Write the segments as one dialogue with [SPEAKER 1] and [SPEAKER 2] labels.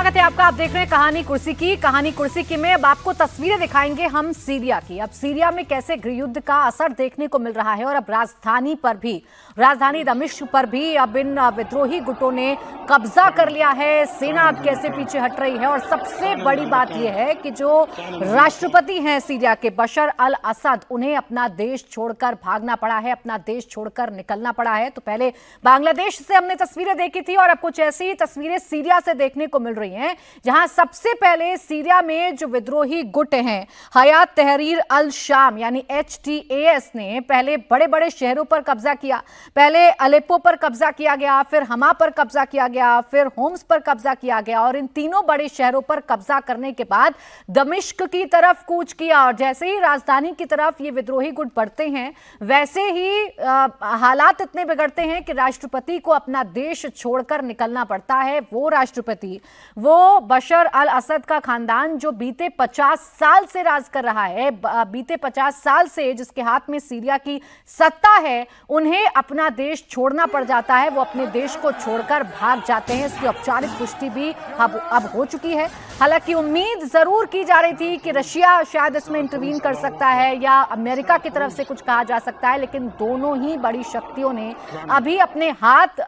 [SPEAKER 1] स्वागत है आपका। आप देख रहे हैं कहानी कुर्सी की में अब आपको तस्वीरें दिखाएंगे हम सीरिया की। अब सीरिया में कैसे गृहयुद्ध का असर देखने को मिल रहा है और अब राजधानी दमिश्क पर भी अब इन विद्रोही गुटों ने कब्जा कर लिया है। सेना अब कैसे पीछे हट रही है और सबसे बड़ी बात यह है कि जो राष्ट्रपति हैं सीरिया के बशर अल असद, उन्हें अपना देश छोड़कर भागना पड़ा है, अपना देश छोड़कर निकलना पड़ा है। तो पहले बांग्लादेश से हमने तस्वीरें देखी थी और अब कुछ ऐसी तस्वीरें सीरिया से देखने को मिल रही हैं, जहां सबसे पहले सीरिया में जो विद्रोही गुट हैं हयात तहरीर अल शाम यानी HTAS ने पहले बड़े बड़े शहरों पर कब्जा किया। पहले अलेप्पो पर कब्जा किया गया, फिर हमा पर कब्जा किया गया, फिर होम्स पर कब्जा किया गया और इन तीनों बड़े शहरों पर कब्जा करने के बाद दमिश्क की तरफ कूच किया। और जैसे ही राजधानी की तरफ ये विद्रोही गुट बढ़ते हैं, वैसे ही हालात इतने बिगड़ते हैं कि राष्ट्रपति को अपना देश छोड़कर निकलना पड़ता है। वो राष्ट्रपति, वो बशर अल असद का खानदान जो बीते 50 साल से राज कर रहा है, बीते 50 साल से जिसके हाथ में सीरिया की सत्ता है, उन्हें अपना देश छोड़ना पड़ जाता है। वो अपने देश को छोड़कर भाग जाते हैं। इसकी औपचारिक पुष्टि भी अब हो चुकी है। हालांकि उम्मीद जरूर की जा रही थी कि रशिया शायद इसमें इंटरवीन कर सकता है या अमेरिका की तरफ से कुछ कहा जा सकता है, लेकिन दोनों ही बड़ी शक्तियों ने अभी अपने हाथ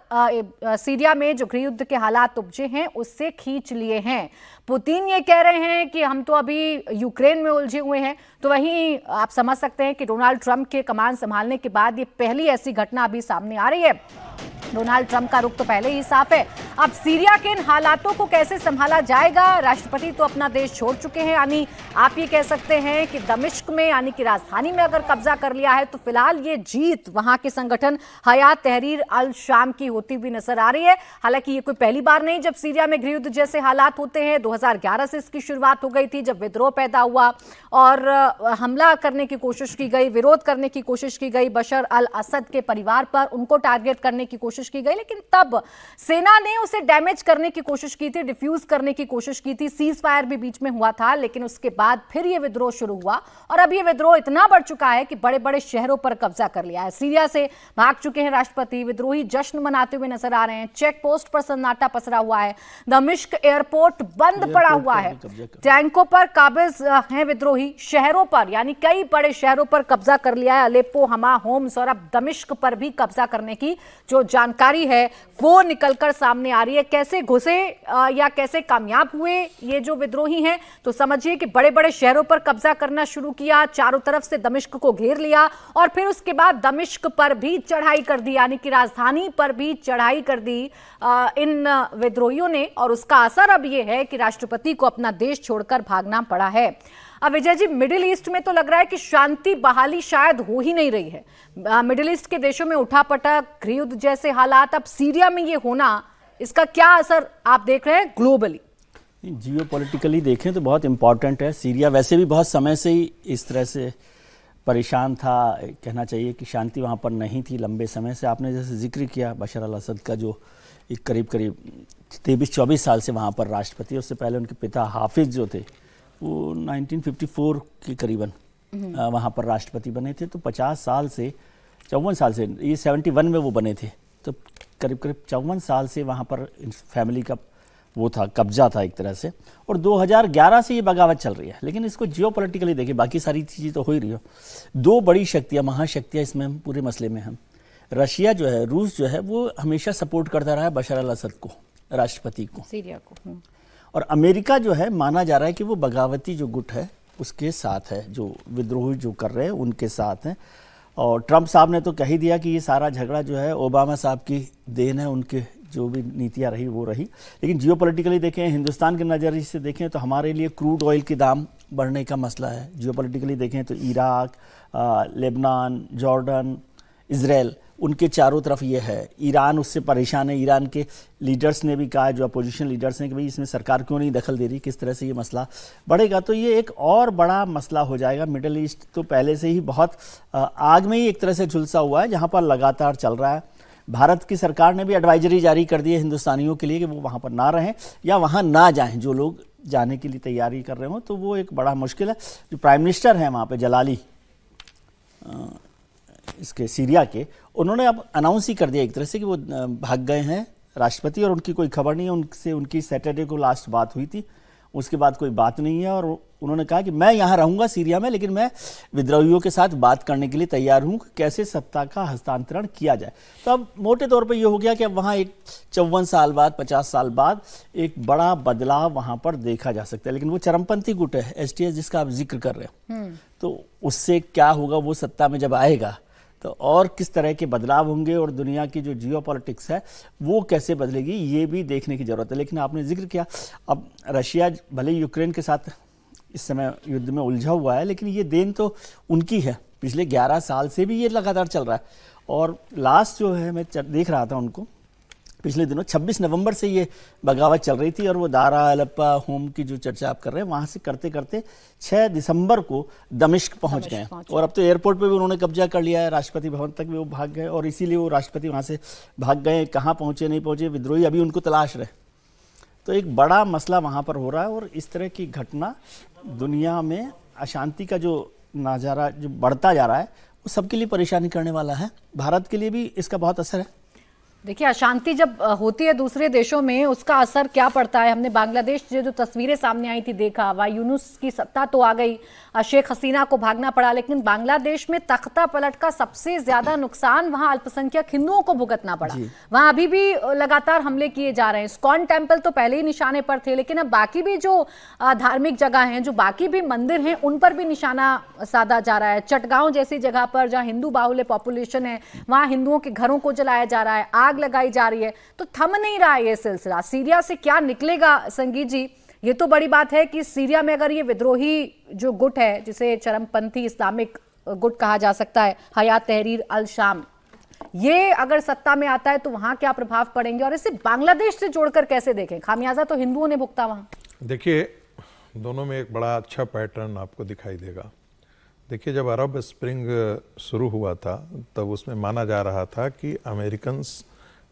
[SPEAKER 1] सीरिया में जो गृहयुद्ध के हालात उपजे हैं उससे खींच लिए हैं। पुतिन ये कह रहे हैं कि हम तो अभी यूक्रेन में उलझे हुए हैं, तो वहीं आप समझ सकते हैं कि डोनाल्ड ट्रंप के कमान संभालने के बाद ये पहली ऐसी घटना अभी सामने आ रही है। डोनाल्ड ट्रंप का रुख तो पहले ही साफ है। अब सीरिया के इन हालातों को कैसे संभाला जाएगा? राष्ट्रपति तो अपना देश छोड़ चुके हैं, यानी आप ये कह सकते हैं कि दमिश्क में यानी कि राजधानी में अगर कब्जा कर लिया है तो फिलहाल ये जीत वहां के संगठन हयात तहरीर अल शाम की होती हुई नजर आ रही है। हालांकि ये कोई पहली बार नहीं जब सीरिया में गृहयुद्ध जैसे हालात होते हैं। 2011 से इसकी शुरुआत हो गई थी जब विद्रोह पैदा हुआ और हमला करने की कोशिश की गई, विरोध करने की कोशिश की गई बशर अल असद के परिवार पर, उनको टारगेट करने की कोशिश की गई, लेकिन तब सेना ने उसे डैमेज करने की कोशिश की थी, डिफ्यूज करने की कोशिश की थी। सीज फायर भी बीच में हुआ था, लेकिन उसके बाद फिर यह विद्रोह शुरू हुआ और अब यह विद्रोह इतना बढ़ चुका है कि बड़े बड़े शहरों पर कब्जा कर लिया है। सीरिया से भाग चुके हैं राष्ट्रपति, विद्रोही जश्न मनाते हुए नजर आ रहे हैं। चेक पोस्ट पर सन्नाटा पसरा हुआ है, दमिश्क एयरपोर्ट बंद पड़ा हुआ है, टैंकों पर काबिज हैं विद्रोही, शहरों पर यानी कई बड़े शहरों पर कब्जा कर लिया है। अलेप्पो, हमा, होम्स और अब दमिश्क पर भी कब्जा करने की जो जानकारी है वो निकलकर सामने आ रही है। कैसे घुसे या कैसे कामयाब हुए ये जो विद्रोही हैं, तो समझिए कि बड़े बड़े शहरों पर कब्जा करना शुरू किया, चारों तरफ से दमिश्क को घेर लिया और फिर उसके बाद दमिश्क पर भी चढ़ाई कर दी, यानी कि राजधानी पर भी चढ़ाई कर दी इन विद्रोहियों ने। और उसका असर अब यह है कि राष्ट्रपति को अपना देश छोड़कर भागना पड़ा है। अब विजय जी, मिडिल ईस्ट में तो लग रहा है कि शांति बहाली शायद हो ही नहीं रही है। मिडिल ईस्ट के देशों में उठापटक, गृहयुद्ध जैसे हालात, अब सीरिया में ये होना, इसका क्या असर आप देख रहे हैं ग्लोबली?
[SPEAKER 2] जियो पॉलिटिकली देखें तो बहुत इंपॉर्टेंट है। सीरिया वैसे भी बहुत समय से ही इस तरह से परेशान था, कहना चाहिए कि शांति वहाँ पर नहीं थी लंबे समय से। आपने जैसे जिक्र किया बशर अल असद का, जो एक करीब 23-24 साल से वहाँ पर राष्ट्रपति, उससे पहले उनके पिता हाफिज जो थे वो 1954 के करीबन वहाँ पर राष्ट्रपति बने थे। तो 50 साल से 54 साल से, ये 71 में वो बने थे, तो करीब 54 साल से वहाँ पर फैमिली का वो था, कब्जा था एक तरह से। और 2011 से ये बगावत चल रही है। लेकिन इसको जियो पॉलिटिकली देखिए, बाकी सारी चीज़ें तो हो ही रही हो। दो बड़ी शक्तियाँ, महाशक्तियाँ इसमें पूरे मसले में हैं। रशिया जो है, रूस जो है, वो हमेशा सपोर्ट करता रहा है बशर अल असद को, राष्ट्रपति को, सीरिया को। और अमेरिका जो है, माना जा रहा है कि वो बगावती जो गुट है उसके साथ है, जो विद्रोही जो कर रहे हैं उनके साथ हैं। और ट्रंप साहब ने तो कह ही दिया कि ये सारा झगड़ा जो है ओबामा साहब की देन है, उनके जो भी नीतियाँ रही वो रही। लेकिन जियोपॉलिटिकली देखें, हिंदुस्तान के नज़रिए से देखें तो हमारे लिए क्रूड ऑयल के दाम बढ़ने का मसला है। जियोपॉलिटिकली देखें तो इराक, लेबनान, जॉर्डन, इजराइल, उनके चारों तरफ ये है। ईरान उससे परेशान है। ईरान के लीडर्स ने भी कहा, जो अपोजिशन लीडर्स ने, कि भाई इसमें सरकार क्यों नहीं दखल दे रही, किस तरह से ये मसला बढ़ेगा तो ये एक और बड़ा मसला हो जाएगा। मिडिल ईस्ट तो पहले से ही बहुत आग में ही एक तरह से झुलसा हुआ है, जहाँ पर लगातार चल रहा है। भारत की सरकार ने भी एडवाइजरी जारी कर दी है हिंदुस्तानियों के लिए कि वो वहाँ पर ना रहें या वहाँ ना जाएं। जो लोग जाने के लिए तैयारी कर रहे हो तो वो एक बड़ा मुश्किल है। जो प्राइम मिनिस्टर हैं वहाँ पर, जलाली, इसके सीरिया के, उन्होंने अब अनाउंस ही कर दिया एक तरह से कि वो भाग गए हैं राष्ट्रपति, और उनकी कोई खबर नहीं है। उनसे उनकी सैटरडे को लास्ट बात हुई थी, उसके बाद कोई बात नहीं है। और उन्होंने कहा कि मैं यहाँ रहूँगा सीरिया में, लेकिन मैं विद्रोहियों के साथ बात करने के लिए तैयार हूँ कि कैसे सत्ता का हस्तांतरण किया जाए। तो अब मोटे तौर पर ये हो गया कि अब वहाँ एक 54 साल बाद, 50 साल बाद एक बड़ा बदलाव वहाँ पर देखा जा सकता है। लेकिन वो चरमपंथी गुट है एसटीएस जिसका आप जिक्र कर रहे हैं, तो उससे क्या होगा, वो सत्ता में जब आएगा तो और किस तरह के बदलाव होंगे और दुनिया की जो जियोपॉलिटिक्स है वो कैसे बदलेगी, ये भी देखने की जरूरत है। लेकिन आपने जिक्र किया, अब रशिया भले यूक्रेन के साथ इस समय युद्ध में उलझा हुआ है, लेकिन ये देन तो उनकी है, पिछले 11 साल से भी ये लगातार चल रहा है। और लास्ट जो है, मैं देख रहा था उनको पिछले दिनों 26 नवंबर से ये बगावत चल रही थी, और वो दारा अलेप्पो होम की जो चर्चा आप कर रहे हैं, वहाँ से करते करते 6 दिसंबर को दमिश्क पहुँच गए। और अब तो एयरपोर्ट पे भी उन्होंने कब्जा कर लिया है, राष्ट्रपति भवन तक भी वो भाग गए, और इसीलिए वो राष्ट्रपति वहाँ से भाग गए। कहाँ पहुँचे नहीं पहुँचे, विद्रोही अभी उनको तलाश रहे। तो एक बड़ा मसला वहाँ पर हो रहा है, और इस तरह की घटना दुनिया में अशांति का जो नज़ारा जो बढ़ता जा रहा है वो सबके लिए परेशानी करने वाला है। भारत के लिए भी इसका बहुत असर है।
[SPEAKER 1] देखिए, अशांति जब होती है दूसरे देशों में, उसका असर क्या पड़ता है। हमने बांग्लादेश जो तस्वीरें सामने आई थी देखा, वहाँ यूनुस की सत्ता तो आ गई, शेख हसीना को भागना पड़ा, लेकिन बांग्लादेश में तख्ता पलट का सबसे ज्यादा नुकसान वहाँ अल्पसंख्यक हिंदुओं को भुगतना पड़ा। वहाँ अभी भी लगातार हमले किए जा रहे हैं। इस्कॉन टेम्पल तो पहले ही निशाने पर थे, लेकिन अब बाकी भी जो धार्मिक जगह हैं, जो बाकी भी मंदिर हैं, उन पर भी निशाना साधा जा रहा है। चटगांव जैसी जगह पर जहाँ हिंदू बाहुल्य पॉपुलेशन है, वहाँ हिंदुओं के घरों को जलाया जा रहा है, आग लगाई जा रही है। तो थम नहीं रहा है ये सिलसिला। सीरिया से क्या निकलेगा संगीत जी, ये तो बड़ी बात है कि सीरिया में अगर ये विद्रोही जो गुट है, जिसे चरमपंथी इस्लामिक गुट कहा जा सकता है, हयात तहरीर अल शाम, ये अगर सत्ता में आता है तो वहां क्या प्रभाव पड़ेंगे, और इसे बांग्लादेश से जोड़कर कैसे देखें। खामियाजा तो हिंदुओं ने भुगता वहां। देखिए,
[SPEAKER 3] दोनों में एक बड़ा अच्छा पैटर्न आपको दिखाई देगा। देखिए, जब अरब स्प्रिंग शुरू हुआ था तब उसमें माना जा रहा था कि अमेरिकन्स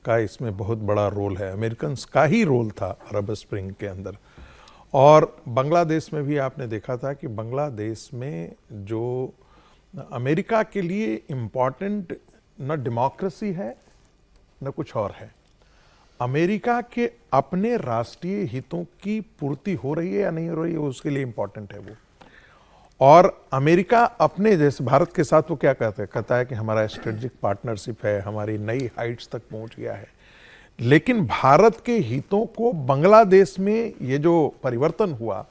[SPEAKER 3] का इसमें बहुत बड़ा रोल है, अमेरिकन्स का ही रोल था अरब स्प्रिंग के अंदर। और बांग्लादेश में भी आपने देखा था कि बांग्लादेश में जो अमेरिका के लिए इम्पॉर्टेंट न डेमोक्रेसी है न कुछ और है, अमेरिका के अपने राष्ट्रीय हितों की पूर्ति हो रही है या नहीं हो रही है, उसके लिए इम्पॉर्टेंट है वो। और अमेरिका अपने जैसे भारत के साथ वो क्या कहता है कि हमारा स्ट्रेटेजिक पार्टनरशिप है, हमारी नई हाइट्स तक पहुंच गया है। लेकिन भारत के हितों को बांग्लादेश में ये जो परिवर्तन हुआ,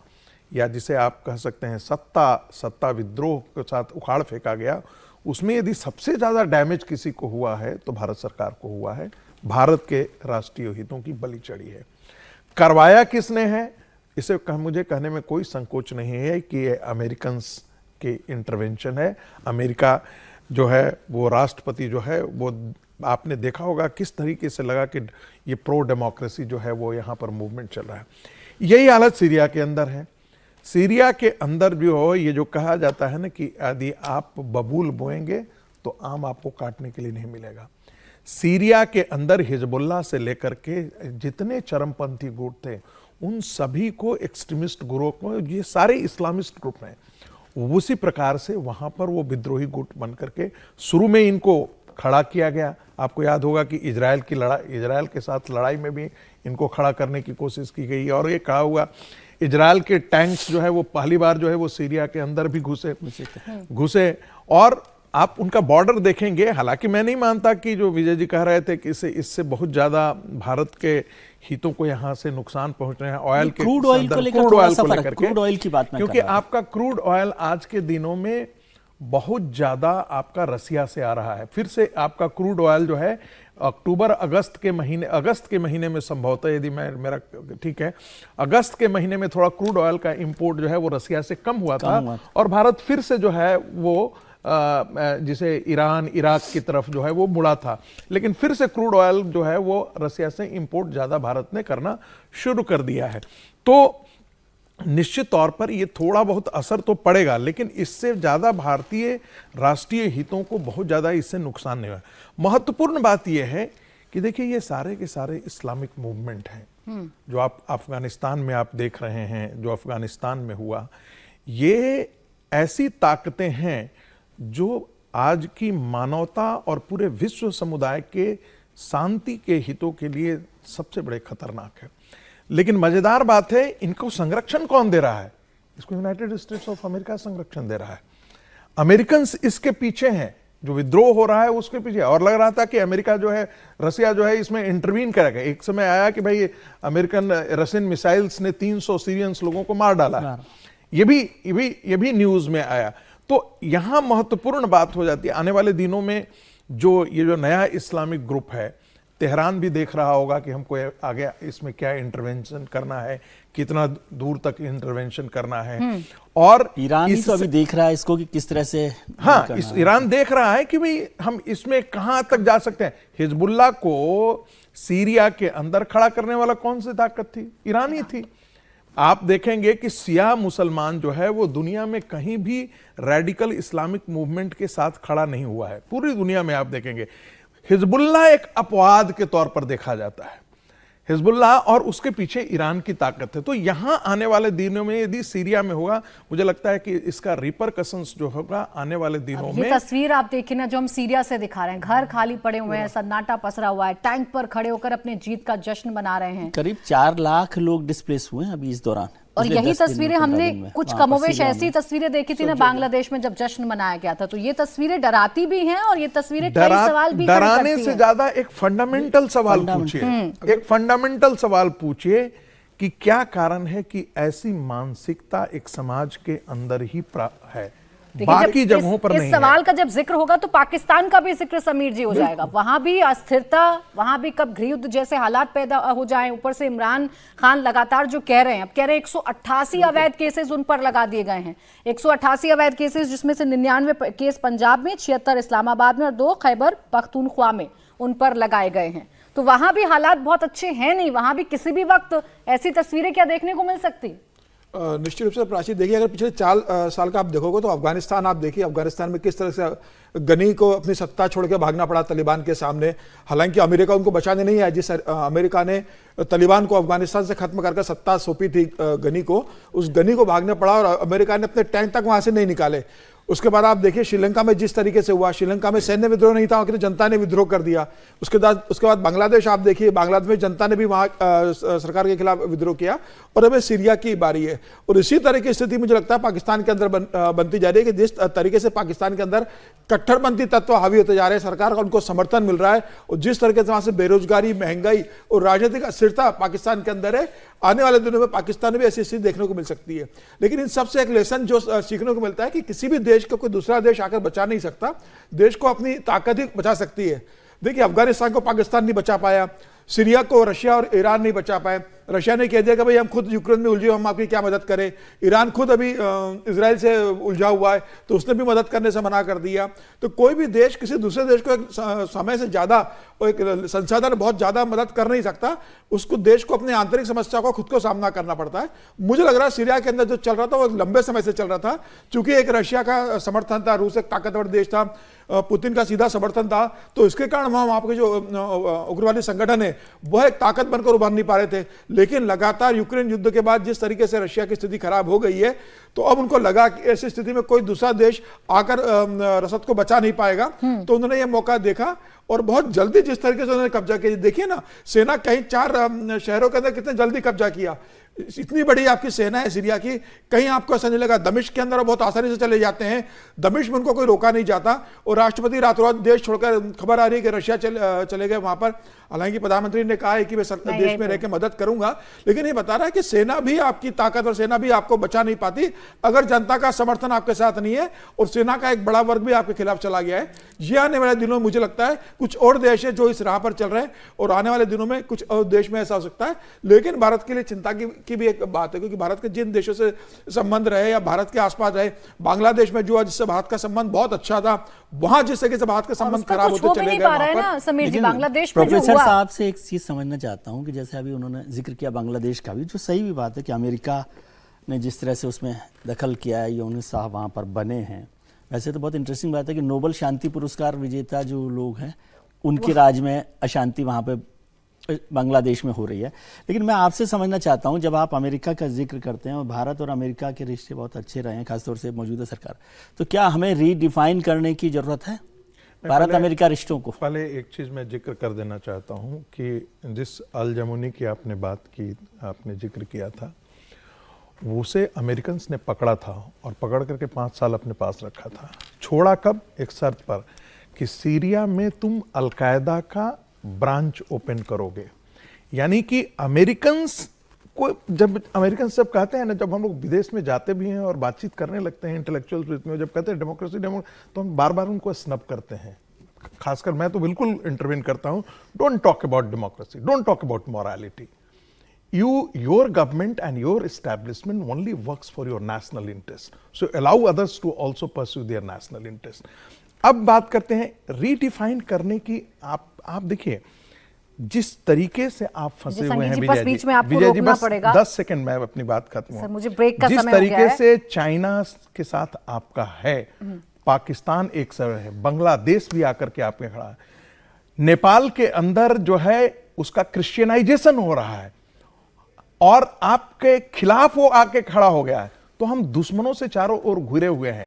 [SPEAKER 3] या जिसे आप कह सकते हैं सत्ता विद्रोह के साथ उखाड़ फेंका गया, उसमें यदि सबसे ज्यादा डैमेज किसी को हुआ है तो भारत सरकार को हुआ है। भारत के राष्ट्रीय हितों की बलि चढ़ी है। करवाया किसने है, इसे मुझे कहने में कोई संकोच नहीं है कि ये अमेरिकन्स के इंटरवेंशन है। अमेरिका जो है वो राष्ट्रपति जो है वो आपने देखा होगा किस तरीके से लगा कि ये प्रो डेमोक्रेसी जो है वो यहाँ पर मूवमेंट चल रहा है। यही हालत सीरिया के अंदर है। सीरिया के अंदर जो हो, ये जो कहा जाता है ना कि यदि आप बबूल बोएंगे तो आम आपको काटने के लिए नहीं मिलेगा। सीरिया के अंदर हिजबुल्लाह से लेकर के जितने चरमपंथी गुट थे, उन सभी को एक्सट्रीमिस्ट ग्रुप को, ये सारे इस्लामिस्ट ग्रुप हैं, उसी प्रकार से वहां पर वो विद्रोही गुट बन करके शुरू में इनको खड़ा किया गया। आपको याद होगा कि इजराइल के साथ लड़ाई में भी इनको खड़ा करने की कोशिश की गई, और ये कहा हुआ इजराइल के टैंक्स जो है वो पहली बार जो है वो सीरिया के अंदर भी घुसे। और आप उनका बॉर्डर देखेंगे, हालांकि मैं नहीं मानता कि जो विजय जी कह रहे थे कि इससे बहुत ज्यादा भारत के हितों को यहाँ से नुकसान पहुंच रहे हैं। ऑयल के
[SPEAKER 2] क्रूड ऑयल को लेकर क्रूड ऑयल की बात,
[SPEAKER 3] क्योंकि आपका क्रूड ऑयल आज के दिनों में बहुत ज्यादा आपका रसिया से आ रहा है। फिर से आपका क्रूड ऑयल जो है अगस्त के महीने में संभवतः, यदि मेरा ठीक है, अगस्त के महीने में थोड़ा क्रूड ऑयल का इंपोर्ट जो है वो रसिया से कम हुआ था, और भारत फिर से जो है वो जिसे ईरान इराक की तरफ जो है वो मुड़ा था। लेकिन फिर से क्रूड ऑयल जो है वो रसिया से इंपोर्ट ज्यादा भारत ने करना शुरू कर दिया है। तो निश्चित तौर पर ये थोड़ा बहुत असर तो पड़ेगा, लेकिन इससे ज्यादा भारतीय राष्ट्रीय हितों को बहुत ज्यादा इससे नुकसान नहीं हुआ। महत्वपूर्ण बात यह है कि देखिए, ये सारे के सारे इस्लामिक मूवमेंट हैं जो आप अफगानिस्तान में आप देख रहे हैं, जो अफगानिस्तान में हुआ, ये ऐसी ताकतें हैं जो आज की मानवता और पूरे विश्व समुदाय के शांति के हितों के लिए सबसे बड़े खतरनाक है। लेकिन मजेदार बात है, इनको संरक्षण कौन दे रहा है? इसको यूनाइटेड स्टेट्स ऑफ अमेरिका संरक्षण दे रहा है। अमेरिकन इसके पीछे हैं, जो विद्रोह हो रहा है उसके पीछे। और लग रहा था कि अमेरिका जो है, रसिया जो है इसमें इंटरवीन करेगा। एक समय आया कि भाई अमेरिकन रशियन मिसाइल्स ने 300 सीरियंस लोगों को मार डाला। ये भी न्यूज में आया। तो यहां महत्वपूर्ण बात हो जाती है आने वाले दिनों में। ये जो नया इस्लामिक ग्रुप है, तेहरान भी देख रहा होगा कि हमको आगे इसमें क्या इंटरवेंशन करना है, कितना दूर तक इंटरवेंशन करना है। और
[SPEAKER 2] ईरान तो अभी देख रहा है इसको कि किस तरह से,
[SPEAKER 3] हाँ, ईरान देख रहा है कि भाई हम इसमें कहां तक जा सकते हैं। हिजबुल्लाह को सीरिया के अंदर खड़ा करने वाला कौन सी ताकत थी? ईरान ही थी। आप देखेंगे कि सिया मुसलमान जो है वो दुनिया में कहीं भी रेडिकल इस्लामिक मूवमेंट के साथ खड़ा नहीं हुआ है। पूरी दुनिया में आप देखेंगे हिजबुल्लाह एक अपवाद के तौर पर देखा जाता है। हिजबुल्लाह और उसके पीछे ईरान की ताकत है। तो यहां आने वाले दिनों में यदि सीरिया में होगा, मुझे लगता है कि इसका रिपरकशंस जो होगा आने वाले दिनों में।
[SPEAKER 1] ये तस्वीर आप देखिए ना, जो हम सीरिया से दिखा रहे हैं, घर खाली पड़े हुए हैं, सन्नाटा पसरा हुआ है, टैंक पर खड़े होकर अपने जीत का जश्न मना रहे हैं।
[SPEAKER 2] करीब 4 लाख लोग डिस्प्लेस हुए हैं अभी इस दौरान।
[SPEAKER 1] और यही तस्वीरें हमने कुछ कमोवेश ऐसी तस्वीरें देखी थी ना बांग्लादेश में जब जश्न मनाया गया था। तो ये तस्वीरें डराती भी हैं और ये तस्वीरें कई सवाल भी
[SPEAKER 3] डराने से ज्यादा एक फंडामेंटल सवाल पूछिए। एक फंडामेंटल सवाल पूछिए कि क्या कारण है कि ऐसी मानसिकता एक समाज के अंदर ही है, बाकी जगहों पर नहीं।
[SPEAKER 1] इस सवाल का जब जिक्र होगा तो पाकिस्तान का भी जिक्र समीर जी हो जाएगा। वहां भी अस्थिरता, वहां भी कब गृहयुद्ध जैसे हालात पैदा हो जाएं। ऊपर से इमरान खान लगातार जो कह रहे हैं, अब कह रहे हैं 188 अवैध केसेस उन पर लगा दिए गए हैं। 188 अवैध केसेस, जिसमें से 99 केस पंजाब में, 76 इस्लामाबाद में और 2 खैबर पख्तूनख्वा में उन पर लगाए गए हैं। तो वहां भी हालात बहुत अच्छे हैं नहीं। वहां भी किसी भी वक्त ऐसी तस्वीरें क्या देखने को मिल सकती?
[SPEAKER 4] निश्चित रूप से प्राची, देखिए अगर पिछले 4 साल का आप देखोगे तो अफगानिस्तान आप देखिए, अफगानिस्तान में किस तरह से गनी को अपनी सत्ता छोड़ के भागना पड़ा तालिबान के सामने। हालांकि अमेरिका उनको बचाने नहीं आया। जिस अमेरिका ने तालिबान को अफगानिस्तान से खत्म करके सत्ता सौंपी थी गनी को, उस गनी को भागना पड़ा और अमेरिका ने अपने टैंक तक वहां से नहीं निकाले। उसके बाद आप देखिए श्रीलंका में जिस तरीके से हुआ, श्रीलंका में सैन्य विद्रोह नहीं था, वहां की जनता ने विद्रोह कर दिया। उसके बाद बांग्लादेश आप देखिए, बांग्लादेश में जनता ने भी वहां सरकार के खिलाफ विद्रोह किया। और अब सीरिया की बारी है। और इसी तरह की स्थिति मुझे लगता है पाकिस्तान के अंदर बनती जा रही है कि जिस तरीके से पाकिस्तान के अंदर कट्टरपंथी तत्व हावी होते जा रहे हैं, सरकार का उनको समर्थन मिल रहा है, और जिस तरीके से वहां से बेरोजगारी, महंगाई और राजनीतिक अस्थिरता पाकिस्तान के अंदर है, आने वाले दिनों में पाकिस्तान में भी ऐसी स्थिति देखने को मिल सकती है। लेकिन इन सबसे एक लेसन जो सीखने को मिलता है कि किसी भी देश को कोई दूसरा देश आकर बचा नहीं सकता। देश को अपनी ताकत ही बचा सकती है। देखिए अफगानिस्तान को पाकिस्तान नहीं बचा पाया, सीरिया को रशिया और ईरान नहीं बचा पाए। रशिया ने कह दिया कि भाई हम खुद यूक्रेन में उलझे, हम आपकी क्या मदद करें। ईरान खुद अभी इजराइल से उलझा हुआ है, तो उसने भी मदद करने से मना कर दिया। तो कोई भी देश किसी दूसरे देश को एक समय से ज्यादा और एक संसाधन बहुत ज्यादा मदद कर नहीं सकता। उसको देश को अपनी आंतरिक समस्या को खुद को सामना करना पड़ता है। मुझे लग रहा है सीरिया के अंदर जो चल रहा था वो लंबे समय से चल रहा था, क्योंकि एक रशिया का समर्थन था, रूस एक ताकतवर देश था, पुतिन का सीधा समर्थन था। तो इसके कारण वहां के जो उग्रवादी संगठन है वह एक ताकत बनकर उभर नहीं पा रहे थे। लेकिन लगातार यूक्रेन युद्ध के बाद जिस तरीके से रशिया की स्थिति खराब हो गई है, तो अब उनको लगा कि ऐसी स्थिति में कोई दूसरा देश आकर रसद को बचा नहीं पाएगा। तो उन्होंने यह मौका देखा और बहुत जल्दी जिस तरीके से उन्होंने कब्जा किया, देखिए ना, सेना कहीं 4 शहरों के अंदर कितने जल्दी कब्जा किया। इतनी बड़ी आपकी सेना है सीरिया की, कहीं आपको ऐसा नहीं लगा। दमिश्क के अंदर बहुत आसानी से चले जाते हैं, दमिश्क में उनको कोई रोका नहीं जाता। और राष्ट्रपति रातों रात देश छोड़कर, खबर आ रही है कि रशिया चले गए वहां पर। हालांकि प्रधानमंत्री ने कहा है कि मैं देश में रहकर मदद करूंगा, लेकिन ये बता रहा है कि सेना भी आपकी ताकत और सेना भी आपको बचा नहीं पाती अगर जनता का समर्थन आपके साथ नहीं है और सेना का एक बड़ा वर्ग भी आपके खिलाफ चला गया है। ये आने वाले दिनों में मुझे लगता है कुछ और देश है जो इस राह पर चल रहे हैं और आने वाले दिनों में कुछ और देश में ऐसा हो सकता है। लेकिन भारत के लिए चिंता की भी एक बात है, क्योंकि भारत के जिन देशों से संबंध रहे या भारत के आसपास रहे, बांग्लादेश में जो जिससे भारत का संबंध बहुत अच्छा था, वहां जिस तरीके से भारत का संबंध खराब होते चले गए।
[SPEAKER 1] समीर जी, बांग्लादेश में
[SPEAKER 2] प्रोफेसर साहब से एक चीज समझना चाहता हूं कि जैसे अभी उन्होंने जिक्र किया बांग्लादेश का भी, जो सही भी बात है कि अमेरिका ने जिस तरह से उसमें दखल किया है, यूनुस साहब वहाँ पर बने हैं। वैसे तो बहुत इंटरेस्टिंग बात है कि नोबेल शांति पुरस्कार विजेता जो लोग हैं उनके राज में अशांति वहाँ पे बांग्लादेश में हो रही है। लेकिन मैं आपसे समझना चाहता हूँ, जब आप अमेरिका का जिक्र करते हैं और भारत और अमेरिका के रिश्ते बहुत अच्छे रहे हैं, खासतौर से मौजूदा सरकार, तो क्या हमें रीडिफाइन करने की ज़रूरत है? भारत अमेरिका रिश्तों को।
[SPEAKER 3] पहले एक चीज मैं जिक्र कर देना चाहता हूं कि जिस अल जमुनी की आपने बात की, आपने जिक्र किया था, उसे अमेरिकन ने पकड़ा था और पकड़ करके 5 साल अपने पास रखा था। छोड़ा कब? एक शर्त पर कि सीरिया में तुम अलकायदा का ब्रांच ओपन करोगे। यानी कि अमेरिकन्स को, जब अमेरिकन सब कहते हैं ना, जब हम लोग विदेश में जाते भी हैं और बातचीत करने लगते हैं इंटेलेक्चुअल्स में, जब कहते हैं डेमोक्रेसी तो हम बार बार उनको स्नब करते हैं। खासकर मैं तो बिल्कुल इंटरवीन करता हूं, don't talk about democracy, don't talk about morality. Your government and your establishment only works for your national interest. So allow others to also pursue their national interest. अब बात करते हैं रीडिफाइन करने की। आप देखिए जिस तरीके से आप फंसे हुए हैं
[SPEAKER 1] विजय जी, बीच में आपको रोकना पड़ेगा।
[SPEAKER 3] 10 सेकंड में अपनी बात खत्म
[SPEAKER 1] सर, मुझे ब्रेक का
[SPEAKER 3] जिस
[SPEAKER 1] समय हो गया
[SPEAKER 3] तरीके
[SPEAKER 1] है।
[SPEAKER 3] से चाइना के साथ आपका है, पाकिस्तान एक समय है, बांग्लादेश भी आकर के आपके खड़ा है, नेपाल के अंदर जो है उसका क्रिश्चियनाइजेशन हो रहा है और आपके खिलाफ वो आके खड़ा हो गया है, तो हम दुश्मनों से चारों ओर घिरे हुए हैं।